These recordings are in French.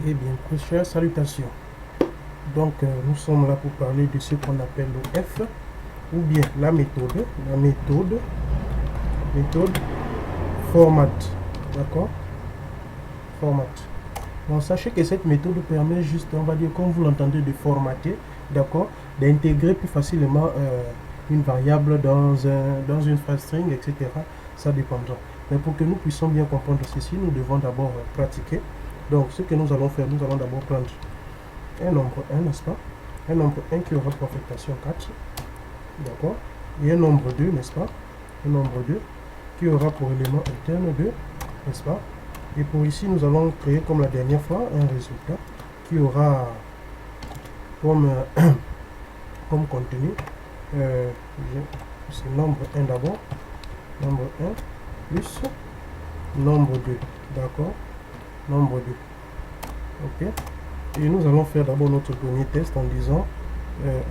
Eh bien, très chères salutations. Donc, nous sommes là pour parler de ce qu'on appelle le F, ou bien la méthode format. D'accord? Format. Bon, sachez que cette méthode permet juste, on va dire, comme vous l'entendez, de formater, d'accord, d'intégrer plus facilement une variable dans une phrase string, etc. Ça dépendra. Mais pour que nous puissions bien comprendre ceci, nous devons d'abord pratiquer. Donc, ce que nous allons faire, nous allons d'abord prendre un nombre 1, n'est-ce pas? Un nombre 1 qui aura pour affectation 4, d'accord? Et un nombre 2, n'est-ce pas? Un nombre 2 qui aura pour élément interne 2, n'est-ce pas? Et pour ici, nous allons créer comme la dernière fois un résultat qui aura comme, comme contenu, c'est nombre 1 d'abord, nombre 1 plus nombre 2, d'accord? Nombre 2, ok? Et nous allons faire d'abord notre premier test en disant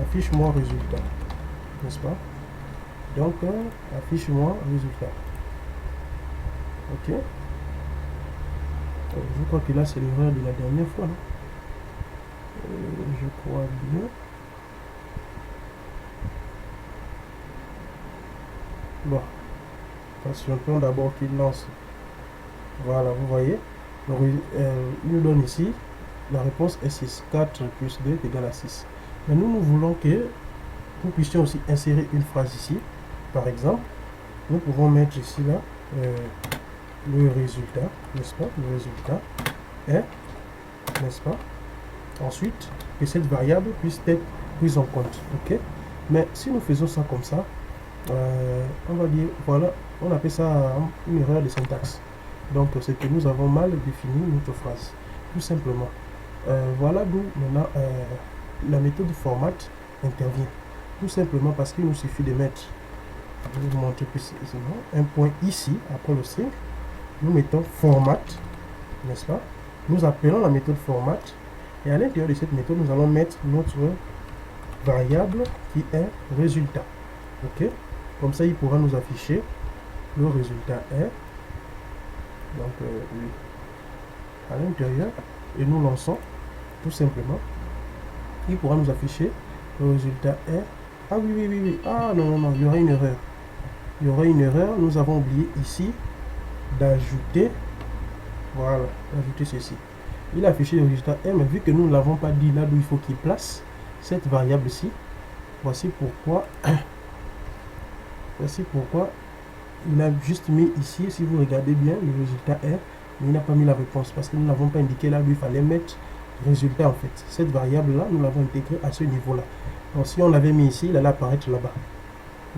affiche-moi résultat, n'est-ce pas? Donc, affiche-moi résultat, ok? Je crois que là c'est l'erreur de la dernière fois. Je crois bien. Bon, patientons d'abord qu'il lance. Voilà, vous voyez. Donc, il nous donne ici la réponse est 6. 4 plus 2 est égal à 6. Mais nous voulons que nous puissions aussi insérer une phrase ici. Par exemple, nous pouvons mettre ici là le résultat, n'est-ce pas? Le résultat est, n'est-ce pas? Ensuite, que cette variable puisse être prise en compte, ok? Mais si nous faisons ça comme ça, on va dire, voilà, on appelle ça une erreur de syntaxe. Donc, c'est que nous avons mal défini notre phrase, tout simplement. Voilà d'où maintenant la méthode format intervient. Tout simplement parce qu'il nous suffit de mettre, je vais vous montrer plus aisément, un point ici, après le string. Nous mettons format, n'est-ce pas? Nous appelons la méthode format. Et à l'intérieur de cette méthode, nous allons mettre notre variable qui est résultat. Ok? Comme ça, il pourra nous afficher le résultat est. Donc, à l'intérieur, et nous lançons tout simplement. Il pourra nous afficher le résultat est. Ah oui. Ah non, il y aura une erreur. Il y aura une erreur. Nous avons oublié ici d'ajouter. Voilà, d'ajouter ceci. Il a affiché le résultat est, mais vu que nous ne l'avons pas dit là d'où il faut qu'il place cette variable-ci, voici pourquoi il a juste mis ici, si vous regardez bien, le résultat est, mais il n'a pas mis la réponse, parce que nous n'avons pas indiqué là d'où il fallait mettre résultat en fait. Cette variable-là, nous l'avons intégrée à ce niveau-là. Donc si on l'avait mis ici, il allait apparaître là-bas.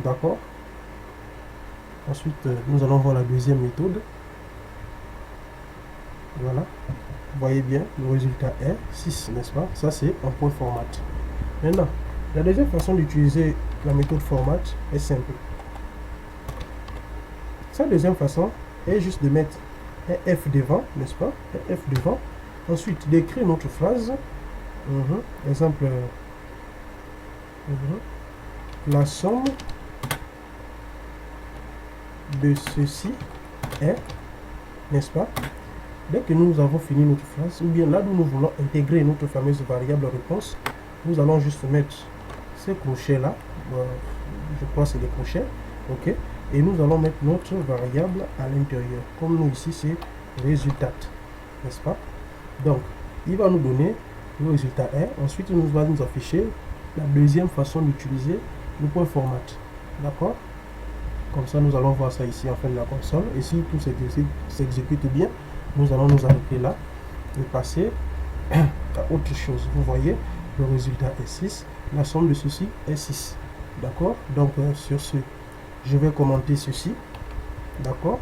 D'accord? Ensuite, nous allons voir la deuxième méthode. Voilà. Vous voyez bien, le résultat est 6, n'est-ce pas? Ça, c'est un point format. Maintenant, la deuxième façon d'utiliser la méthode format est simple. Sa deuxième façon est juste de mettre un F devant, n'est-ce pas? Un F devant. Ensuite, d'écrire notre phrase. Exemple, la somme de ceci est, n'est-ce pas? Dès que nous avons fini notre phrase, ou bien là où nous voulons intégrer notre fameuse variable réponse, nous allons juste mettre ces crochets là, je crois que c'est des crochets, ok, et nous allons mettre notre variable à l'intérieur, comme nous ici c'est résultat, n'est-ce pas? Donc, il va nous donner le résultat est, ensuite il va nous afficher la deuxième façon d'utiliser le point format, d'accord? Comme ça, nous allons voir ça ici en fin de la console, et si tout s'exécute bien, nous allons nous arrêter là et passer à autre chose. Vous voyez, le résultat est 6. La somme de ceci est 6. D'accord? Donc, sur ce, je vais commenter ceci. D'accord?